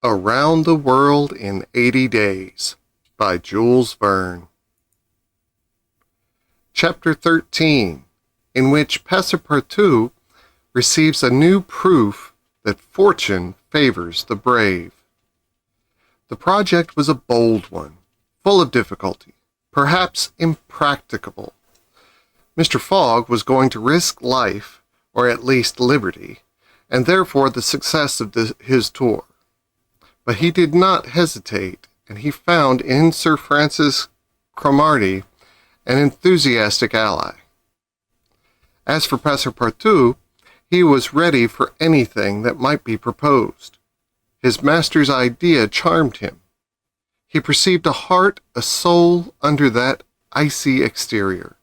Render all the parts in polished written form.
Around the World in 80 Days by Jules Verne. Chapter 13, in which Passepartout receives a new proof that fortune favors the brave. The project was a bold one, full of difficulty, perhaps impracticable. Mr. Fogg was going to risk life, or at least liberty, and therefore the success of his tour. But he did not hesitate, and he found in Sir Francis Cromarty an enthusiastic ally. As for Passepartout, he was ready for anything that might be proposed. His master's idea charmed him. He perceived a heart, a soul under that icy exterior.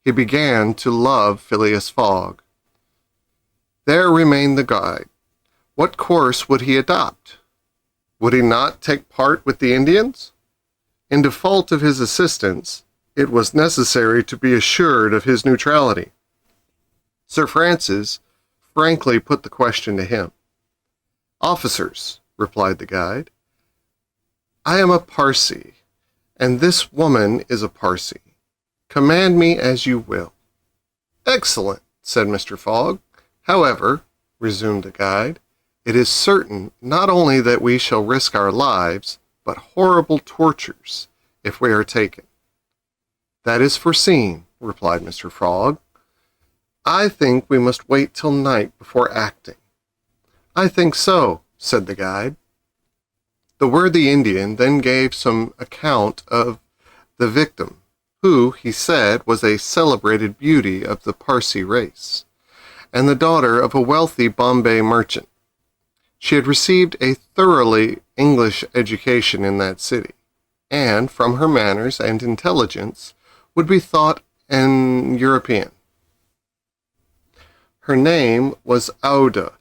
He began to love Phileas Fogg. There remained the guide. What course would he adopt? Would he not take part with the Indians? In default of his assistance, it was necessary to be assured of his neutrality. Sir Francis frankly put the question to him. "Officers," replied the guide, "I am a Parsee, and this woman is a Parsee. Command me as you will." "Excellent," said Mr. Fogg. "However," resumed the guide, "it is certain not only that we shall risk our lives, but horrible tortures, if we are taken." "That is foreseen," replied Mr. Fogg. "I think we must wait till night before acting." "I think so," said the guide. The worthy Indian then gave some account of the victim, who, he said, was a celebrated beauty of the Parsee race, and the daughter of a wealthy Bombay merchant. She had received a thoroughly English education in that city, and, from her manners and intelligence, would be thought an European. Her name was Aouda.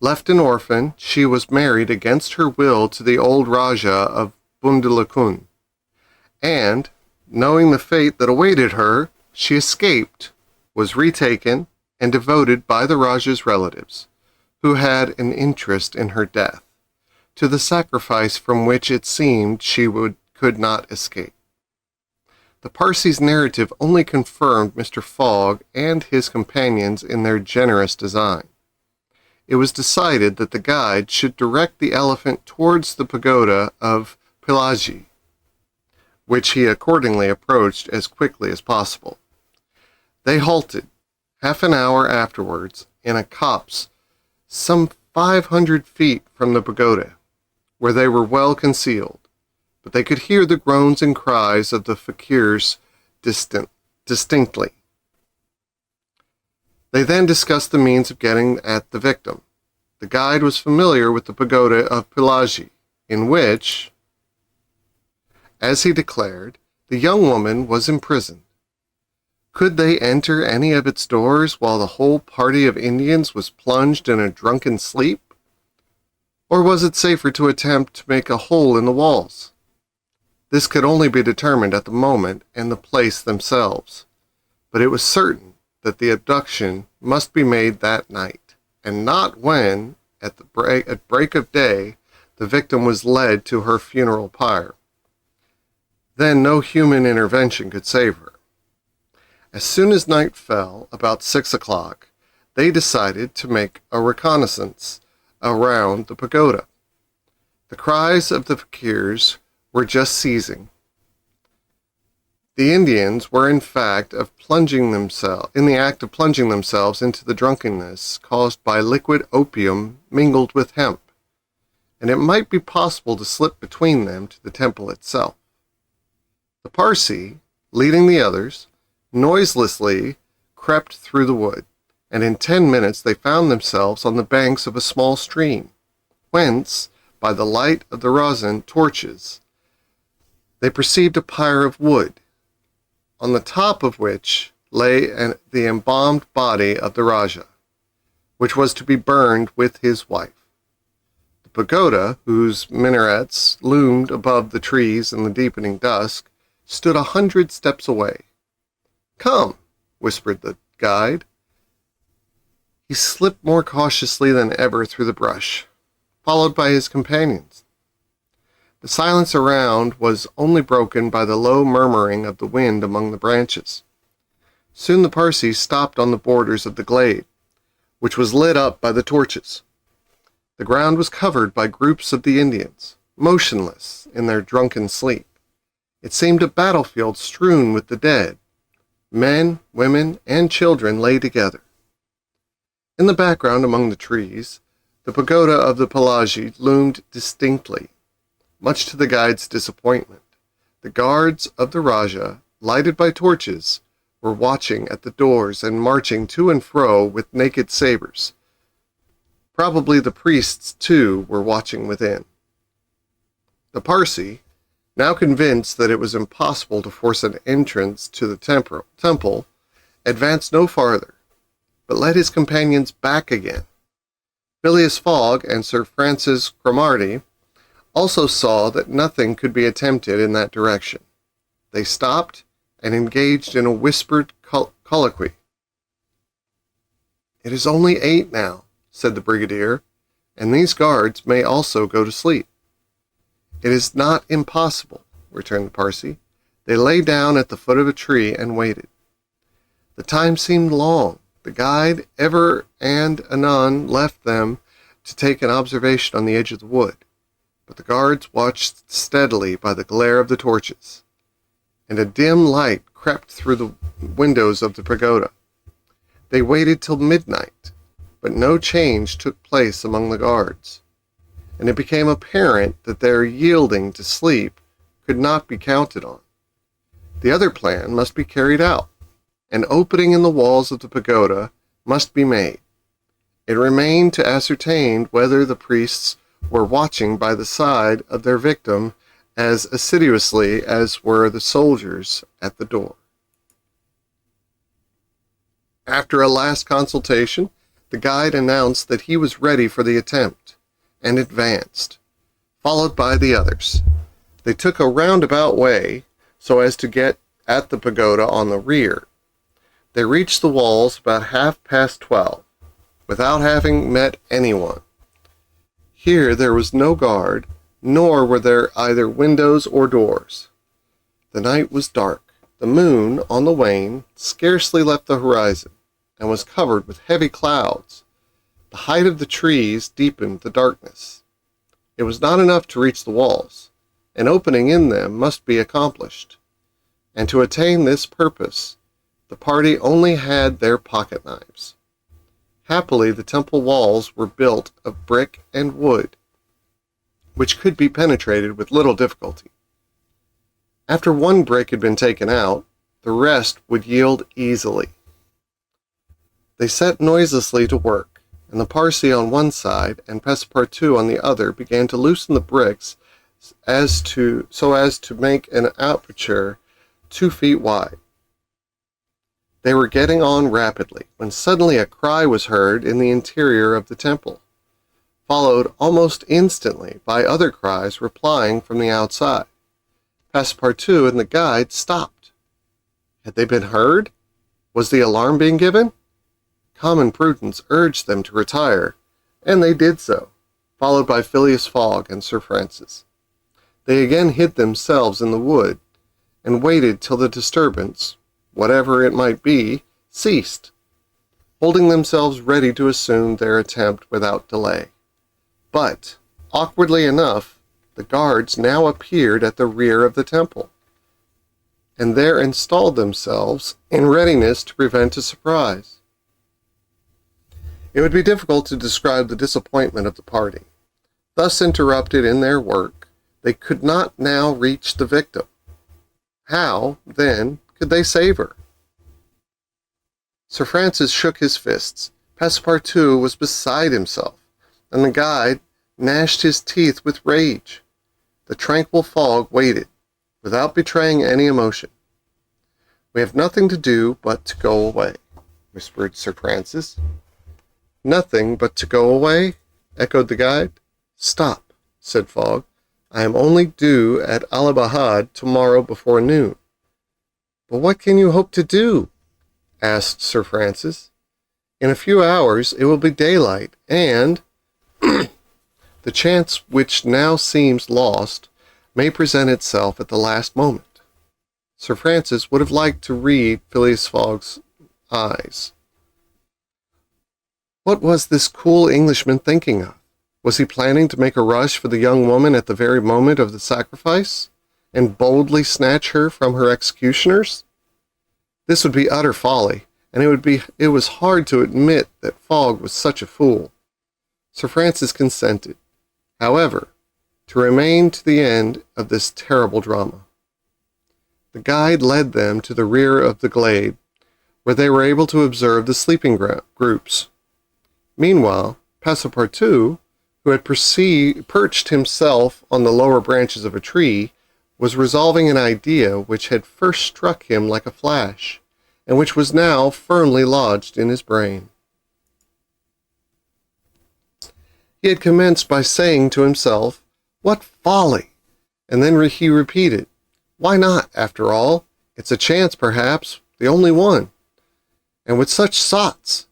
Left an orphan, she was married against her will to the old Rajah of Bundelakund, and, knowing the fate that awaited her, she escaped, was retaken, and devoted by the Rajah's relatives, who had an interest in her death, to the sacrifice from which it seemed she could not escape. The Parsee's narrative only confirmed Mr. Fogg and his companions in their generous design. It was decided that the guide should direct the elephant towards the pagoda of Pillaji, which he accordingly approached as quickly as possible. They halted, half an hour afterwards, in a copse some 500 feet from the pagoda, where they were well concealed, but they could hear the groans and cries of the fakirs distinctly. They then discussed the means of getting at the victim. The guide was familiar with the pagoda of Pillaji, in which, as he declared, the young woman was imprisoned. Could they enter any of its doors while the whole party of Indians was plunged in a drunken sleep? Or was it safer to attempt to make a hole in the walls? This could only be determined at the moment and the place themselves, but it was certain that the abduction must be made that night, and not when, at break of day, the victim was led to her funeral pyre. Then no human intervention could save her. As soon as night fell, about 6 o'clock, they decided to make a reconnaissance around the pagoda. The cries of the fakirs were just ceasing. The Indians were in the act of plunging themselves into the drunkenness caused by liquid opium mingled with hemp, and it might be possible to slip between them to the temple itself. The Parsee, leading the others, noiselessly crept through the wood, and in 10 minutes they found themselves on the banks of a small stream, whence, by the light of the rosin torches, they perceived a pyre of wood, on the top of which lay the embalmed body of the Rajah, which was to be burned with his wife. The pagoda, whose minarets loomed above the trees in the deepening dusk, stood 100 steps away. "Come," whispered the guide. He slipped more cautiously than ever through the brush. followed by his companions. The silence around was only broken by the low murmuring of the wind among the branches. Soon the Parsi stopped on the borders of the glade, which was lit up by the torches. The ground was covered by groups of the Indians, motionless in their drunken sleep. It seemed a battlefield strewn with the dead. Men, women, and children lay together. In the background among the trees, the pagoda of the Pelagi loomed distinctly, much to the guide's disappointment. The guards of the Rajah, lighted by torches, were watching at the doors and marching to and fro with naked sabers. Probably the priests, too, were watching within. The Parsi, now convinced that it was impossible to force an entrance to the temple, advanced no farther, but led his companions back again. Phileas Fogg and Sir Francis Cromarty also saw that nothing could be attempted in that direction. They stopped and engaged in a whispered colloquy. "It is only 8 now," said the brigadier, "and these guards may also go to sleep." "It is not impossible," returned the Parsi. They lay down at the foot of a tree and waited. The time seemed long. The guide ever and anon left them to take an observation on the edge of the wood, but the guards watched steadily by the glare of the torches, and a dim light crept through the windows of the pagoda. They waited till midnight, but no change took place among the guards, and it became apparent that their yielding to sleep could not be counted on. The other plan must be carried out. An opening in the walls of the pagoda must be made. It remained to ascertain whether the priests were watching by the side of their victim as assiduously as were the soldiers at the door. After a last consultation, the guide announced that he was ready for the attempt, and advanced, followed by the others. They took a roundabout way so as to get at the pagoda on the rear. They reached the walls about 12:30, without having met anyone. Here there was no guard, nor were there either windows or doors. The night was dark. The moon, on the wane, scarcely left the horizon, and was covered with heavy clouds. The height of the trees deepened the darkness. It was not enough to reach the walls. An opening in them must be accomplished, and to attain this purpose, the party only had their pocket knives. Happily, the temple walls were built of brick and wood, which could be penetrated with little difficulty. After one brick had been taken out, the rest would yield easily. They set noiselessly to work, and the Parsi on one side and Passepartout on the other began to loosen the bricks so as to make an aperture 2 feet wide. They were getting on rapidly, when suddenly a cry was heard in the interior of the temple, followed almost instantly by other cries replying from the outside. Passepartout and the guide stopped. Had they been heard? Was the alarm being given? Common prudence urged them to retire, and they did so, followed by Phileas Fogg and Sir Francis. They again hid themselves in the wood, and waited till the disturbance, whatever it might be, ceased, holding themselves ready to assume their attempt without delay. But, awkwardly enough, the guards now appeared at the rear of the temple, and there installed themselves in readiness to prevent a surprise. It would be difficult to describe the disappointment of the party. Thus interrupted in their work, they could not now reach the victim. How, then, could they save her? Sir Francis shook his fists. Passepartout was beside himself, and the guide gnashed his teeth with rage. The tranquil Fogg waited, without betraying any emotion. "We have nothing to do but to go away," whispered Sir Francis. "Nothing but to go away?" echoed the guide. "Stop," said Fogg. "I am only due at Allahabad tomorrow before noon." "But what can you hope to do?" asked Sir Francis. "In a few hours it will be daylight, and The chance which now seems lost may present itself at the last moment. Sir Francis would have liked to read Phileas Fogg's eyes. What was this cool Englishman thinking of? Was he planning to make a rush for the young woman at the very moment of the sacrifice, and boldly snatch her from her executioners? This would be utter folly, and it was hard to admit that Fogg was such a fool. Sir Francis consented, however, to remain to the end of this terrible drama. The guide led them to the rear of the glade, where they were able to observe the sleeping groups. Meanwhile, Passepartout, who had perched himself on the lower branches of a tree, was resolving an idea which had first struck him like a flash, and which was now firmly lodged in his brain. He had commenced by saying to himself, "What folly!" And then he repeated, "Why not, after all? It's a chance, perhaps, the only one. And with such sots!"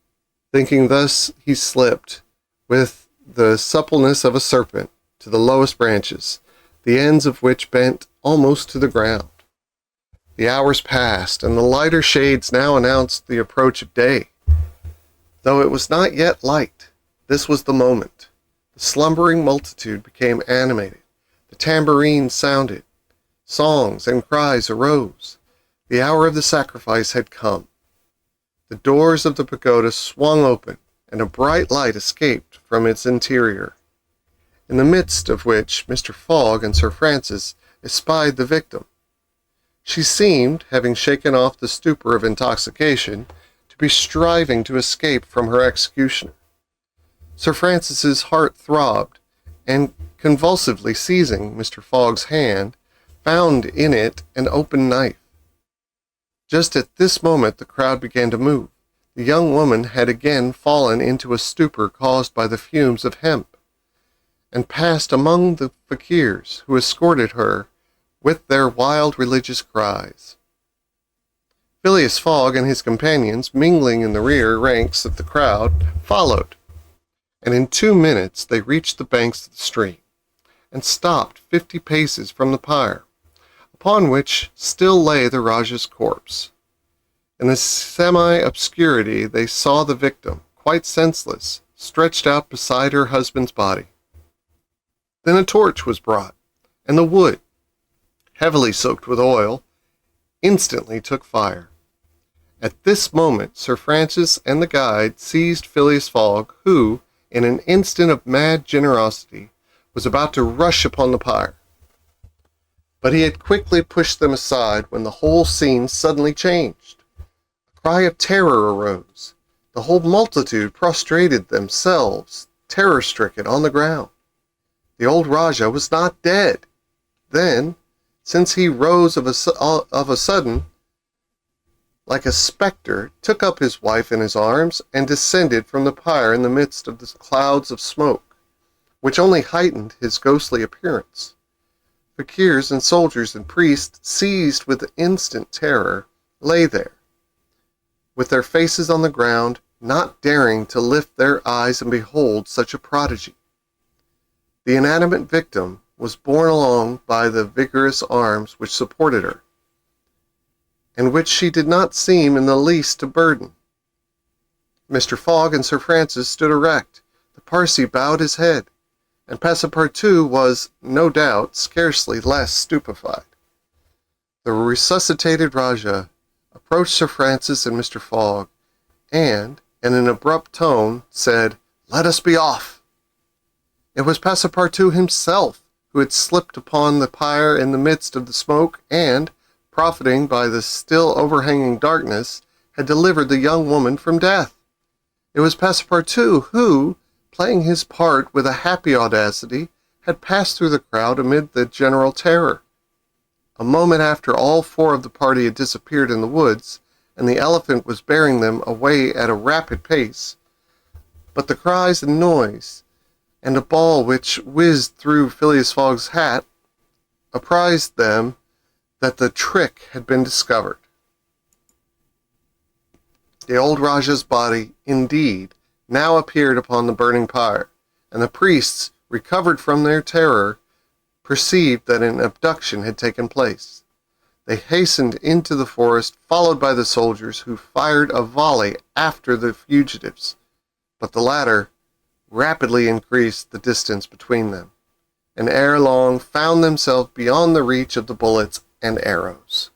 Thinking thus, he slipped, with the suppleness of a serpent, to the lowest branches, the ends of which bent almost to the ground. The hours passed, and the lighter shades now announced the approach of day. Though it was not yet light, this was the moment. The slumbering multitude became animated. The tambourines sounded. Songs and cries arose. The hour of the sacrifice had come. The doors of the pagoda swung open, and a bright light escaped from its interior, in the midst of which Mr. Fogg and Sir Francis espied the victim. She seemed, having shaken off the stupor of intoxication, to be striving to escape from her executioner. Sir Francis's heart throbbed, and convulsively seizing Mr. Fogg's hand, found in it an open knife. Just at this moment the crowd began to move. The young woman had again fallen into a stupor caused by the fumes of hemp, and passed among the fakirs, who escorted her with their wild religious cries. Phileas Fogg and his companions, mingling in the rear ranks of the crowd, followed, and in 2 minutes they reached the banks of the stream, and stopped 50 paces from the pyre, upon which still lay the Rajah's corpse. In the semi-obscurity they saw the victim, quite senseless, stretched out beside her husband's body. Then a torch was brought, and the wood, heavily soaked with oil, instantly took fire. At this moment Sir Francis and the guide seized Phileas Fogg, who, in an instant of mad generosity, was about to rush upon the pyre. But he had quickly pushed them aside when the whole scene suddenly changed. A cry of terror arose. The whole multitude prostrated themselves, terror-stricken, on the ground. The old Rajah was not dead. Then, since he rose of a sudden, like a spectre, took up his wife in his arms, and descended from the pyre in the midst of the clouds of smoke, which only heightened his ghostly appearance. Fakirs and soldiers and priests, seized with instant terror, lay there, with their faces on the ground, not daring to lift their eyes and behold such a prodigy. The inanimate victim was borne along by the vigorous arms which supported her, and which she did not seem in the least to burden. Mr. Fogg and Sir Francis stood erect. The Parsee bowed his head, and Passepartout was, no doubt, scarcely less stupefied. The resuscitated Rajah approached Sir Francis and Mr. Fogg, and, in an abrupt tone, said, "Let us be off." It was Passepartout himself who had slipped upon the pyre in the midst of the smoke, and, profiting by the still overhanging darkness, had delivered the young woman from death. It was Passepartout who, playing his part with a happy audacity, had passed through the crowd amid the general terror. A moment after, all 4 of the party had disappeared in the woods, and the elephant was bearing them away at a rapid pace. But the cries and noise, and a ball which whizzed through Phileas Fogg's hat, apprised them that the trick had been discovered. The old Rajah's body, indeed, now appeared upon the burning pyre, and the priests, recovered from their terror, perceived that an abduction had taken place. They hastened into the forest, followed by the soldiers, who fired a volley after the fugitives, but the latter rapidly increased the distance between them, and ere long found themselves beyond the reach of the bullets and arrows.